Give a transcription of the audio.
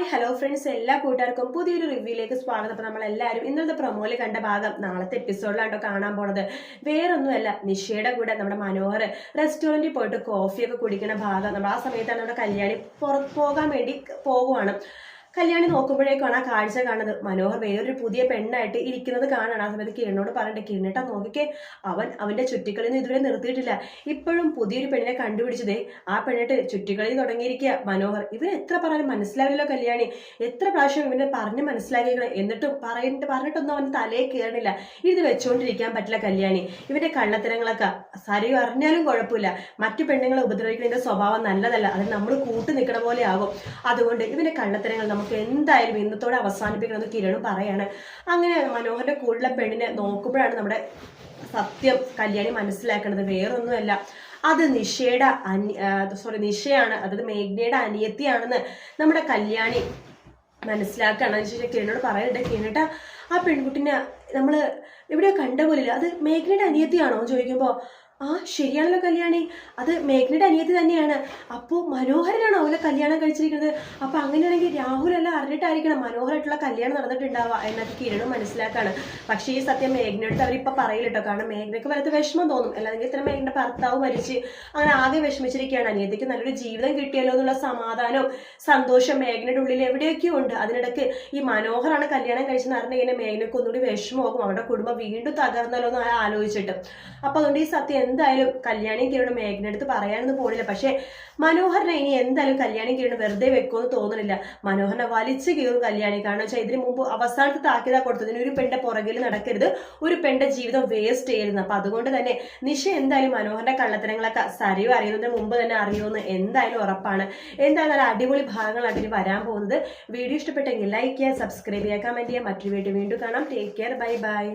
Hello friends, എല്ലാ കൂട്ടുകാർക്കും പുതിയൊരു റിവ്യൂയിലേക്ക് സ്വാഗതം. അപ്പോൾ നമ്മളെല്ലാവരും ഇന്നത്തെ പ്രൊമോയിൽ കണ്ട ഭാഗം നാളത്തെ എപ്പിസോഡിലാണ്ടോ കാണാൻ പോണത്. വേറൊന്നുമല്ല, നിഷയുടെ കൂടെ നമ്മുടെ മനോഹർ റെസ്റ്റോറൻറ്റിൽ പോയിട്ട് കോഫിയൊക്കെ കുടിക്കുന്ന ഭാഗം. നമ്മൾ ആ സമയത്താണ് നമ്മുടെ കല്യാണി പുറത്ത് പോകാൻ വേണ്ടി പോകുവാണ്. കല്യാണി നോക്കുമ്പോഴേക്കാണ് ആ കാഴ്ച കാണുന്നത്. മനോഹർ വേറൊരു പുതിയ പെണ്ണായിട്ട് ഇരിക്കുന്നത് കാണാണ്. ആ സമയത്ത് കിരണോട് പറയട്ടെ, കിരണിട്ടാ നോക്കിക്കേ, അവന്റെ ചുറ്റിക്കളിൽ നിന്ന് ഇതുവരെ നിർത്തിയിട്ടില്ല. ഇപ്പോഴും പുതിയൊരു പെണ്ണിനെ കണ്ടുപിടിച്ചതേ, ആ പെണ്ണിട്ട് ചുറ്റിക്കളി തുടങ്ങിയിരിക്കുക മനോഹർ. ഇവന് എത്ര പറഞ്ഞാലും മനസ്സിലാവില്ലോ കല്യാണി. എത്ര പ്രാവശ്യം ഇവനെ പറഞ്ഞ് മനസ്സിലാക്കിക്കണം, എന്നിട്ടും പറഞ്ഞിട്ടൊന്നും അവന് തലയെ കയറണില്ല. ഇത് വെച്ചുകൊണ്ടിരിക്കാൻ പറ്റില്ല കല്യാണി. ഇവന്റെ കള്ളത്തരങ്ങളൊക്കെ സരിയും അറിഞ്ഞാലും കുഴപ്പമില്ല. മറ്റു പെണ്ണുങ്ങളെ ഉപദ്രവിക്കുന്നതിന്റെ സ്വഭാവം നല്ലതല്ല. അതിന് നമ്മൾ കൂട്ടു നിൽക്കണ പോലെ ആകും. അതുകൊണ്ട് ഇവന്റെ കള്ളത്തരങ്ങൾ നമുക്ക് എന്തായാലും ഇന്നത്തോടെ അവസാനിപ്പിക്കണമെന്ന് കിരണും പറയാണ്. അങ്ങനെ മനോഹരന്റെ കൂടുതലുള്ള പെണ്ണിനെ നോക്കുമ്പോഴാണ് നമ്മുടെ സത്യം കല്യാണി മനസ്സിലാക്കുന്നത്. വേറൊന്നുമല്ല, അത് നിഷയാണ്, അതായത് മേഘ്നയുടെ അനിയത്തിയാണെന്ന് നമ്മുടെ കല്യാണി മനസ്സിലാക്കുകയാണ്. കിരണോട് പറയുന്നുണ്ട്, കിരണിട്ട ആ പെൺകുട്ടിനെ നമ്മള് എവിടെയോ കണ്ട പോലില്ല, അത് മേഘ്നയുടെ അനിയത്തിയാണോ ചോദിക്കുമ്പോ, ആ ശരിയാണല്ലോ കല്യാണി, അത് മേഘ്നയുടെ അനിയത്തി തന്നെയാണ്. അപ്പോൾ മനോഹരനാണോ അവരെ കല്യാണം കഴിച്ചിരിക്കുന്നത്? അപ്പൊ അങ്ങനെയാണെങ്കിൽ രാഹുൽ എല്ലാം അറിഞ്ഞിട്ടായിരിക്കണം മനോഹരായിട്ടുള്ള കല്യാണം നടന്നിട്ടുണ്ടാവുക എന്നൊക്കെ കിരണും മനസ്സിലാക്കാണ്. പക്ഷേ ഈ സത്യം മേഘ്നടുത്ത് അവരിപ്പോൾ പറയില്ലട്ടോ. കാരണം മേഘ്നയ്ക്ക് വലത്ത് വിഷമം തോന്നും. അല്ലെങ്കിൽ ഇത്ര മേഘ്നയുടെ ഭർത്താവ് മരിച്ച് അങ്ങനെ ആകെ വിഷമിച്ചിരിക്കുകയാണ്. അനിയത്തിക്ക് നല്ലൊരു ജീവിതം കിട്ടിയല്ലോ എന്നുള്ള സമാധാനവും സന്തോഷം മേഘ്നയുടെ ഉള്ളിൽ എവിടെയൊക്കെയോ ഉണ്ട്. അതിനിടയ്ക്ക് ഈ മനോഹറാണ് കല്യാണം കഴിച്ചെന്ന് അറിഞ്ഞിങ്ങനെ മേഘ്നയ്ക്ക് ഒന്നുകൂടി വിഷമമാകും. അവരുടെ കുടുംബം വീണ്ടും തകർന്നല്ലോ എന്ന് ആലോചിച്ചിട്ട്. അപ്പൊ അതുകൊണ്ട് ഈ സത്യം എന്തായാലും കല്യാണിയും കിരണും മേഘ്നടുത്ത് പറയാനൊന്നും പോണില്ല. പക്ഷെ മനോഹരനെ ഇനി എന്തായാലും കല്യാണിയും കിരണും വെറുതെ വെക്കുമെന്ന് തോന്നുന്നില്ല. മനോഹരനെ വലിച്ചു കീറും കല്യാണി. കാരണം വെച്ചാൽ ഇതിന് മുമ്പ് അവസാനത്തെ താക്കീതാ കൊടുത്തതിന് ഒരു പെണ്ണിന്റെ പുറകിൽ നടക്കരുത്, ഒരു പെണ്ണിന്റെ ജീവിതം വേസ്റ്റ് ചെയ്യരുത്. അപ്പൊ അതുകൊണ്ട് തന്നെ നിഷ എന്തായാലും മനോഹരന്റെ കള്ളത്തരങ്ങളൊക്കെ സരിവ് അറിയുന്നതിന് മുമ്പ് തന്നെ അറിയുമെന്ന് എന്തായാലും ഉറപ്പാണ്. എന്തായാലും നല്ല അടിപൊളി ഭാഗങ്ങളാണ് ഇനി വരാൻ പോകുന്നത്. വീഡിയോ ഇഷ്ടപ്പെട്ടെങ്കിൽ ലൈക്ക് ചെയ്യുക, സബ്സ്ക്രൈബ് ചെയ്യുക, കമന്റ് ചെയ്യുക. മറ്റൊരു വീഡിയോ വീണ്ടും കാണാം. Take care, bye bye.